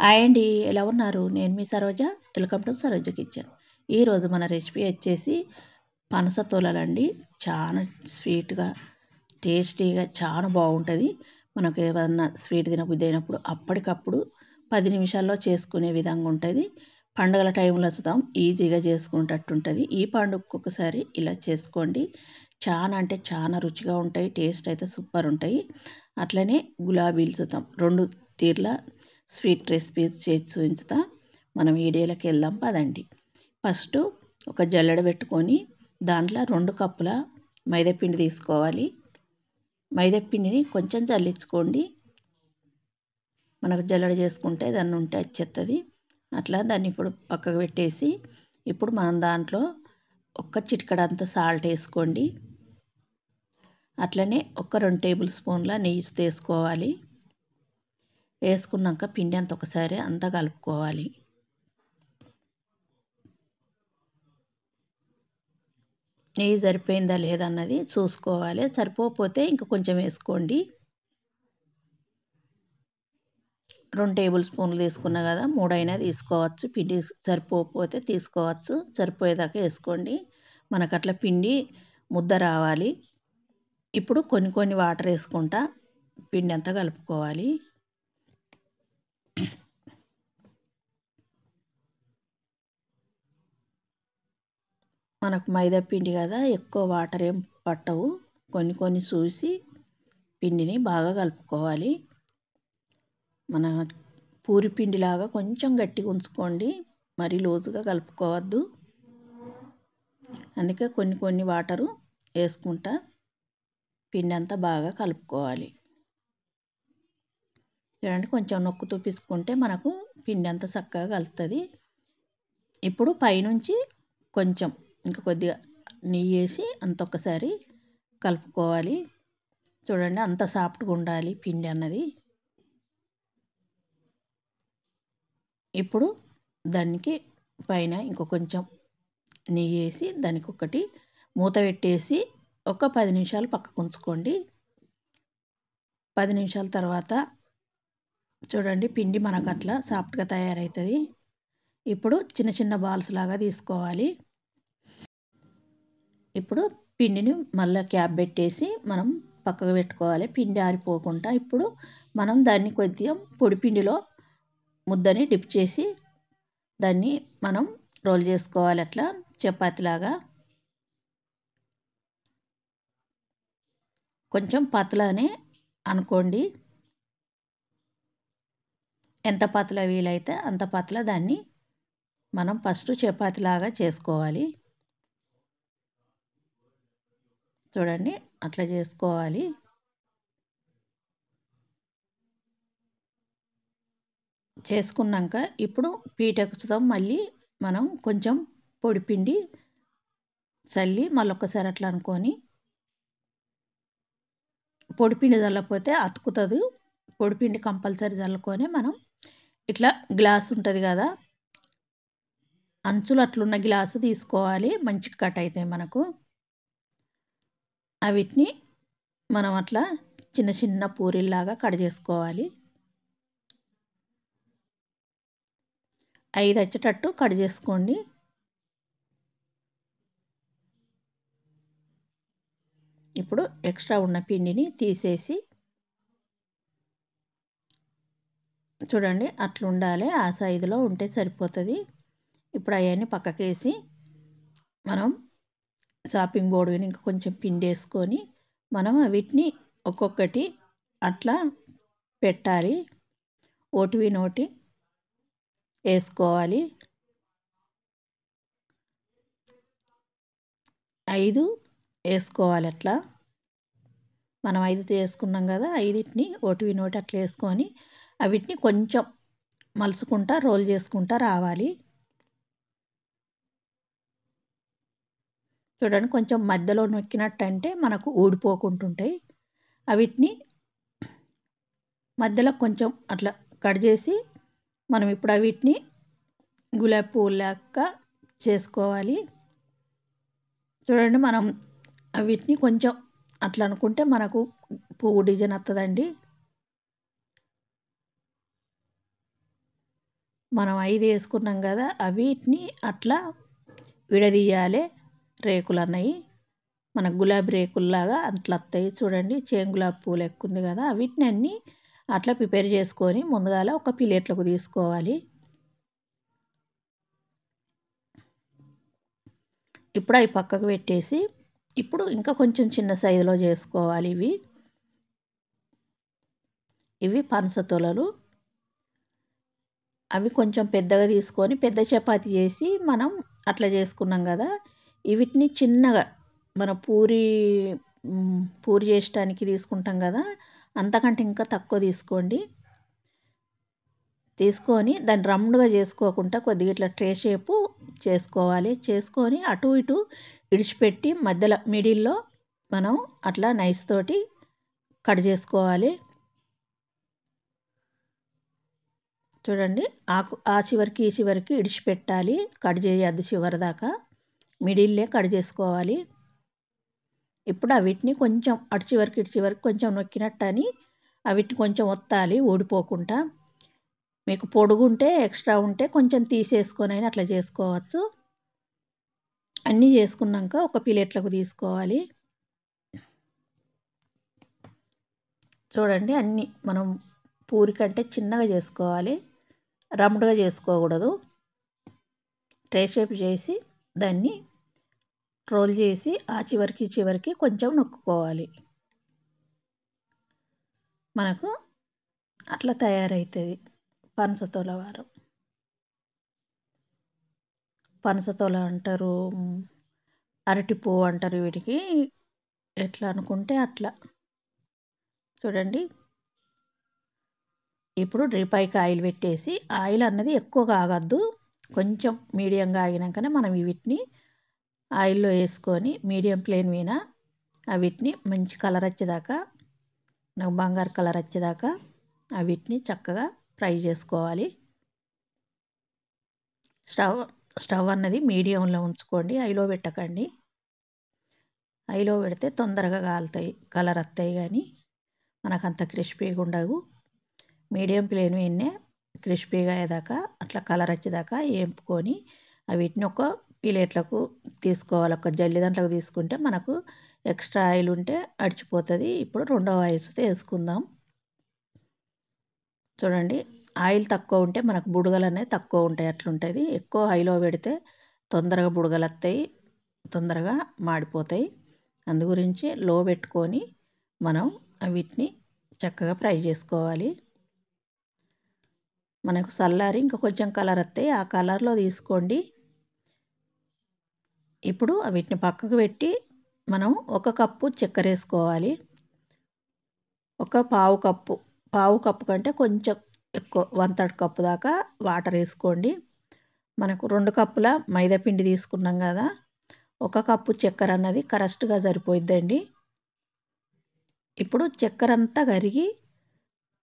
Hi అండి, ఎలా ఉన్నారు? నేను మీ Saroja. Welcome to Saroja kitchen. ఈరోజు మన రెసిపీ వచ్చేసి పనస తొలలండి. చాలా స్వీట్గా, టేస్టీగా చాలా బాగుంటుంది. మనకు ఏమన్నా స్వీట్ తినబుద్ధి అయినప్పుడు అప్పటికప్పుడు 10 నిమిషాల్లో చేసుకునే విధంగా ఉంటుంది. పండుగల టైంలో వస్తాం ఈజీగా చేసుకునేటట్టు ఉంటుంది. ఈ పండుగకు ఒకసారి ఇలా చేసుకోండి. చాలా అంటే చాలా రుచిగా ఉంటాయి. టేస్ట్ అయితే సూపర్ ఉంటాయి. అట్లనే గులాబీలు చూద్దాం, 2 తీర్ల స్వీట్ రెసిపీస్ చేసి చూపించుతా. మనం వీడియోలోకి వెళ్దాం పదండి. ఫస్ట్ ఒక జల్లెడ పెట్టుకొని దాంట్లో 2 కప్పుల మైదాపిండి తీసుకోవాలి. మైదాపిండిని కొంచెం చల్లించుకోండి. మనకు జల్లెడ చేసుకుంటే దాన్ని ఉంటే వచ్చేస్తుంది. అట్లా దాన్ని ఇప్పుడు పక్కకు పెట్టేసి ఇప్పుడు మనం దాంట్లో ఒక చిటికెడంత సాల్ట్ వేసుకోండి. అట్లనే ఒక 2 టేబుల్ స్పూన్ల నెయ్యి వేసుకోవాలి. వేసుకున్నాక పిండి అంత ఒకసారి అంతా కలుపుకోవాలి. నెయ్యి సరిపోయిందా లేదన్నది చూసుకోవాలి. సరిపోకపోతే ఇంకా కొంచెం వేసుకోండి. 2 టేబుల్ స్పూన్లు తీసుకున్నా కదా, 3 అయినా తీసుకోవచ్చు. పిండి సరిపోకపోతే తీసుకోవచ్చు. సరిపోయేదాకా వేసుకోండి. మనకు అట్లా పిండి ముద్ద రావాలి. ఇప్పుడు కొన్ని వాటర్ వేసుకుంటా పిండి అంతా కలుపుకోవాలి. మనకు మైదా పిండి కదా, ఎక్కువ వాటర్ ఏం పట్టవు. కొన్ని చూసి పిండిని బాగా కలుపుకోవాలి. మన పూరి పిండిలాగా కొంచెం గట్టిగా ఉంచుకోండి, మరీ లూజుగా కలుపుకోవద్దు. అందుకే కొన్ని వాటరు వేసుకుంటా పిండి అంతా బాగా కలుపుకోవాలి. చూడండి, కొంచెం నొక్కుతూ పిసుకుంటే మనకు పిండి అంతా చక్కగా కలుస్తుంది. ఇప్పుడు పైనుంచి కొంచెం ఇంకా కొద్దిగా నెయ్యి వేసి అంత ఒక్కసారి కలుపుకోవాలి. చూడండి, అంత సాఫ్ట్గా ఉండాలి పిండి అన్నది. ఇప్పుడు దానికి పైన ఇంకో కొంచెం నెయ్యి వేసి దానికి ఒకటి మూత పెట్టేసి ఒక 10 నిమిషాలు పక్కకు ఉంచుకోండి. 10 నిమిషాల తర్వాత చూడండి, పిండి మనకు అట్లా సాఫ్ట్గా తయారవుతుంది. ఇప్పుడు చిన్న బాల్స్ లాగా తీసుకోవాలి. ఇప్పుడు పిండిని మళ్ళీ క్యాప్ పెట్టేసి మనం పక్కకు పెట్టుకోవాలి, పిండి ఆరిపోకుండా. ఇప్పుడు మనం దాన్ని కొద్దిగా పొడి పిండిలో ముద్దని డిప్ చేసి దాన్ని మనం రోల్ చేసుకోవాలి. అట్లా చపాతీలాగా కొంచెం పతలానే అనుకోండి. ఎంత పతలా వీలైతే అంత పతలా దాన్ని మనం ఫస్ట్ చపాతీలాగా చేసుకోవాలి. చూడండి, అట్లా చేసుకోవాలి. చేసుకున్నాక ఇప్పుడు పీటకుచుతాం. మళ్ళీ మనం కొంచెం పొడిపిండి చల్లి మళ్ళొక్కసారి అట్లా అనుకొని, పొడిపిండి చల్లకపోతే అతుకుతుంది. పొడిపిండి కంపల్సరీ చల్లుకొని మనం ఇట్లా గ్లాస్ ఉంటుంది కదా, అంచులు అట్లున్న గ్లాసు తీసుకోవాలి. మంచిగా కట్ అవుతాయి మనకు. వీటిని మనం అట్లా చిన్న పూరీల్లాగా కట్ చేసుకోవాలి. 5 వచ్చేటట్టు కట్ చేసుకోండి. ఇప్పుడు ఎక్స్ట్రా ఉన్న పిండిని తీసేసి చూడండి, అట్లా ఉండాలి. ఆ సైజులో ఉంటే సరిపోతుంది. ఇప్పుడు అవన్నీ పక్కకేసి మనం షాపింగ్ బోర్డు మీద ఇంకా కొంచెం పిండి వేసుకొని మనం వీటిని ఒక్కొక్కటి అట్లా పెట్టాలి. ఒకటి నోటి వేసుకోవాలి. 5 వేసుకోవాలి. అట్లా మనం 5 వేసుకున్నాం కదా, 5టిని ఒకటి నోటి అట్లా వేసుకొని వీటిని కొంచెం మలుచుకుంటా రోల్ చేసుకుంటా రావాలి. చూడండి, కొంచెం మధ్యలో నొక్కినట్టు అంటే మనకు ఊడిపోకుంటుంటాయి. వీటిని మధ్యలో కొంచెం అట్లా కట్ చేసి మనం ఇప్పుడు వీటిని గులాబీ పువ్వు లెక్క చేసుకోవాలి. చూడండి, మనం వీటిని కొంచెం అట్లా అనుకుంటే మనకు పువ్వు డిజైన్ వస్తుందండి. మనం 5 వేసుకున్నాం కదా, వీటిని అట్లా విడదీయాలి. రేకులు అన్నవి మన గులాబీ రేకుల్లాగా అట్లా వస్తాయి చూడండి. గులాబీ పూలు ఎక్కుంది కదా, వీటిని అన్నీ అట్లా ప్రిపేర్ చేసుకొని ముందుగాల ఒక ప్లేట్లకు తీసుకోవాలి. ఇప్పుడు అవి పక్కకు పెట్టేసి ఇప్పుడు ఇంకా కొంచెం చిన్న సైజులో చేసుకోవాలి. ఇవి పనస తొలలు. అవి కొంచెం పెద్దగా తీసుకొని పెద్ద చపాతీ చేసి మనం అట్లా చేసుకున్నాం కదా, వీటిని చిన్నగా మన పూరి చేయడానికి తీసుకుంటాం కదా, అంతకంటే ఇంకా తక్కువ తీసుకోండి. తీసుకొని దాన్ని రౌండ్గా చేసుకోకుండా కొద్దిగా ఇట్లా ట్రే షేపు చేసుకోవాలి. చేసుకొని అటు ఇటు ఇడిచిపెట్టి మధ్యలో మిడిల్లో మనం అట్లా నైఫ్ తోటి కట్ చేసుకోవాలి. చూడండి, ఆ చివరికి ఈ చివరికి ఇడిచిపెట్టాలి. కట్ చేయొద్దు చివరి దాకా, మిడిల్లే కట్ చేసుకోవాలి. ఇప్పుడు వీటిని కొంచెం అటు చివరికి ఇటు చివరికి కొంచెం నొక్కినట్టు అని వీటిని కొంచెం ఒత్తాలి ఊడిపోకుండా. మీకు పొడుగుంటే ఎక్స్ట్రా ఉంటే కొంచెం తీసేసుకొని అయినా అట్లా చేసుకోవచ్చు. అన్నీ చేసుకున్నాక ఒక ప్లేట్లకు తీసుకోవాలి. చూడండి, అన్నీ మనం పూరి కంటే చిన్నగా చేసుకోవాలి, రౌండ్గా చేసుకోకూడదు. ట్రే షేప్ చేసి దాన్ని రోల్ చేసి ఆ చివరికి చివరికి కొంచెం నొక్కుకోవాలి. మనకు అట్లా తయారవుతుంది పనసతోల వారం. పనసతోల అంటారు, అరటి పువ్వు అంటారు. వీటికి ఎట్లా అనుకుంటే అట్లా. చూడండి, ఇప్పుడు డ్రిపైకి ఆయిల్ పెట్టేసి, ఆయిల్ అన్నది ఎక్కువ కాగద్దు, కొంచెం మీడియంగా ఆగినాకనే మనం వీటిని ఆయిల్లో వేసుకొని మీడియం ఫ్లేమ్ మీద వీటిని మంచి కలర్ వచ్చేదాకా, నాకు బంగారు కలర్ వచ్చేదాకా వీటిని చక్కగా ఫ్రై చేసుకోవాలి. స్టవ్ అన్నది మీడియంలో ఉంచుకోండి, హైలో పెట్టకండి. హైలో పెడితే తొందరగా కాలుతాయి, కలర్ వస్తాయి, కానీ మనకు అంత క్రిస్పీగా ఉండవు. మీడియం ఫ్లేమ్ మీదనే క్రిస్పీగా అయ్యేదాకా అట్లా కలర్ వచ్చేదాకా వేపుకొని వీటిని ఒక ప్లేట్లకు తీసుకోవాలి. ఒక జల్లి దాంట్లోకి తీసుకుంటే మనకు ఎక్స్ట్రా ఆయిల్ ఉంటే అడిచిపోతుంది. ఇప్పుడు రెండవ ఐస్తో వేసుకుందాం. చూడండి, ఆయిల్ తక్కువ ఉంటే మనకు బుడగలు అనేవి తక్కువ ఉంటాయి, అట్లుంటుంది. ఎక్కువ హైలో పెడితే తొందరగా బుడగలు వస్తాయి, తొందరగా మాడిపోతాయి. అందు గురించి లో పెట్టుకొని మనం వీటిని చక్కగా ఫ్రై చేసుకోవాలి. మనకు చల్లారి ఇంకా కొంచెం కలర్ వస్తాయి, ఆ కలర్లో తీసుకోండి. ఇప్పుడు వీటిని పక్కకు పెట్టి మనం ఒక కప్పు చక్కెర వేసుకోవాలి. ఒక పావు కప్పు కంటే కొంచెం ఎక్కువ 1/3 కప్పు దాకా వాటర్ వేసుకోండి. మనకు 2 కప్పుల మైదా పిండి తీసుకున్నాం కదా, 1 కప్పు చక్కెర అన్నది కరెక్ట్గా సరిపోయిద్దండి. ఇప్పుడు చక్కెర అంతా కరిగి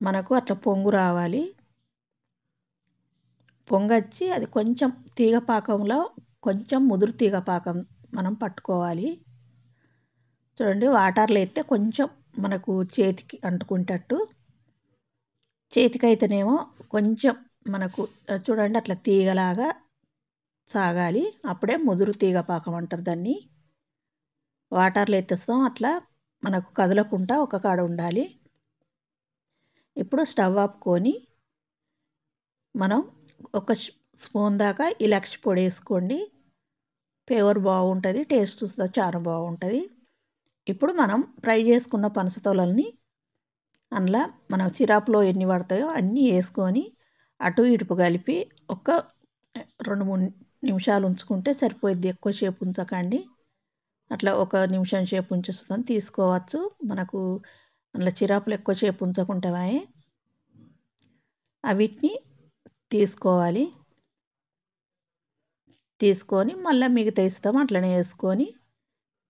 మనకు అట్లా పొంగు రావాలి. పొంగొచ్చి అది కొంచెం తీగ పాకంలో కొంచెం ముదురు తీగ పాకం మనం పట్టుకోవాలి. చూడండి, వాటర్లో అయితే కొంచెం మనకు చేతికి అంటుకుంటట్టు, చేతికి అయితేనేమో కొంచెం మనకు చూడండి అట్లా తీగలాగా సాగాలి, అప్పుడే ముదురు తీగ పాకం అంటారు దాన్ని. వాటర్లో ఎత్తేస్తాం, అట్లా మనకు కదలకుండా ఒక కాడ ఉండాలి. ఇప్పుడు స్టవ్ ఆపుకొని మనం ఒక స్పూన్ దాకా ఇలాచి పొడి వేసుకోండి. ఫ్లేవర్ బాగుంటుంది, టేస్ట్ చాలా బాగుంటుంది. ఇప్పుడు మనం ఫ్రై చేసుకున్న పనసతోలల్ని అందులో మనం సిరాప్లో ఎన్ని పడతాయో అన్నీ వేసుకొని అటు ఇటుపు కలిపి ఒక 2-3 నిమిషాలు ఉంచుకుంటే సరిపోయిద్ది. ఎక్కువసేపు ఉంచకండి, అట్లా 1 నిమిషం సేపు ఉంచుకొని తీసుకోవచ్చు. మనకు అందులో సిరాపులు ఎక్కువసేపు ఉంచకుంటామే. వీటిని తీసుకోవాలి. తీసుకొని మళ్ళీ మిగతా ఇస్తాం అట్లనే వేసుకొని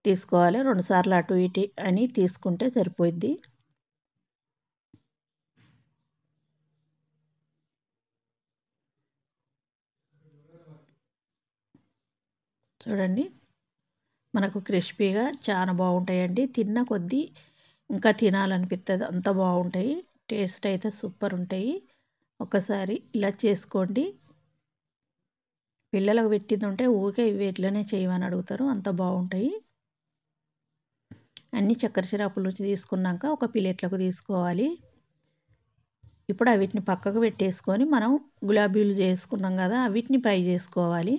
తీసుకోవాలి. 2 సార్లు అటు ఇటు అని తీసుకుంటే సరిపోయిద్ది. చూడండి, మనకు క్రిస్పీగా చాలా బాగుంటాయండి. తిన్న కొద్దీ ఇంకా తినాలనిపిస్తుంది, అంత బాగుంటాయి. టేస్ట్ అయితే సూపర్ ఉంటాయి. ఒకసారి ఇలా చేసుకోండి. పిల్లలకు పెట్టిందుంటే ఊరికే ఇవి ఎట్లనే చేయమని అడుగుతారు, అంత బాగుంటాయి. అన్ని చక్కెర సిరప్ నుంచి తీసుకున్నాక ఒక ప్లేట్లకు తీసుకోవాలి. ఇప్పుడు వీటిని పక్కకు పెట్టేసుకొని మనం గులాబీలు చేసుకున్నాం కదా, వీటిని ఫ్రై చేసుకోవాలి.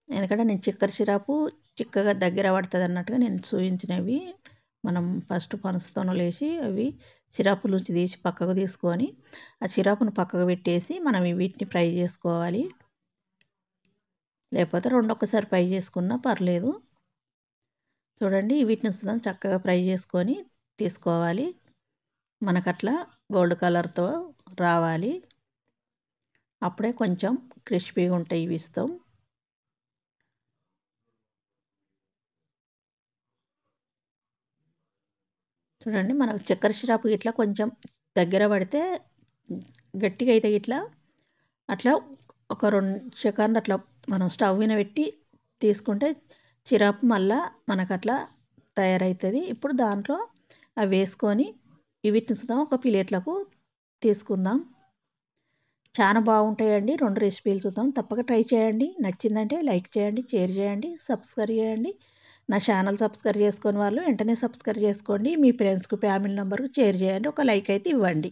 ఎందుకంటే నేను చక్కెర సిరపు చిక్కగా దగ్గర పడుతుంది అన్నట్టుగా నేను చూపించినవి. మనం ఫస్ట్ పనసతోనలు వేసి అవి సిరప్ నుంచి తీసి పక్కకు తీసుకొని ఆ సిరప్ను పక్కకు పెట్టేసి మనం వీటిని ఫ్రై చేసుకోవాలి. లేకపోతే రెండు ఒక్కసారి ఫ్రై చేసుకున్నా పర్లేదు. చూడండి వీటిని చక్కగా ఫ్రై చేసుకొని తీసుకోవాలి. మనకట్లా గోల్డ్ కలర్తో రావాలి. అప్పుడే కొంచెం క్రిస్పీగా ఉంటాయి ఇవి ఇస్తాం. చూడండి మనకు చక్కెర సిరప్ ఇట్లా కొంచెం దగ్గర పడితే గట్టిగా అయితే ఇట్లా అట్లా ఒక 2 సెకండ్లు అట్లా మనం స్టవ్ మీద పెట్టి తీసుకుంటే సిరప్ మళ్ళా మనకు అట్లా తయారవుతుంది. ఇప్పుడు దాంట్లో అవి వేసుకొని వీటిని ఒక ప్లేట్లకు తీసుకుందాం. చాలా బాగుంటాయండి 2 రెసిపీలు చూద్దాం. తప్పక ట్రై చేయండి. నచ్చిందంటే లైక్ చేయండి, షేర్ చేయండి, సబ్స్క్రైబ్ చేయండి. నా ఛానల్ సబ్స్క్రైబ్ చేసుకొని వాళ్ళు వెంటనే సబ్స్క్రైబ్ చేసుకోండి. మీ ఫ్రెండ్స్కి ఫ్యామిలీ మెంబర్కి షేర్ చేయండి. ఒక లైక్ అయితే ఇవ్వండి.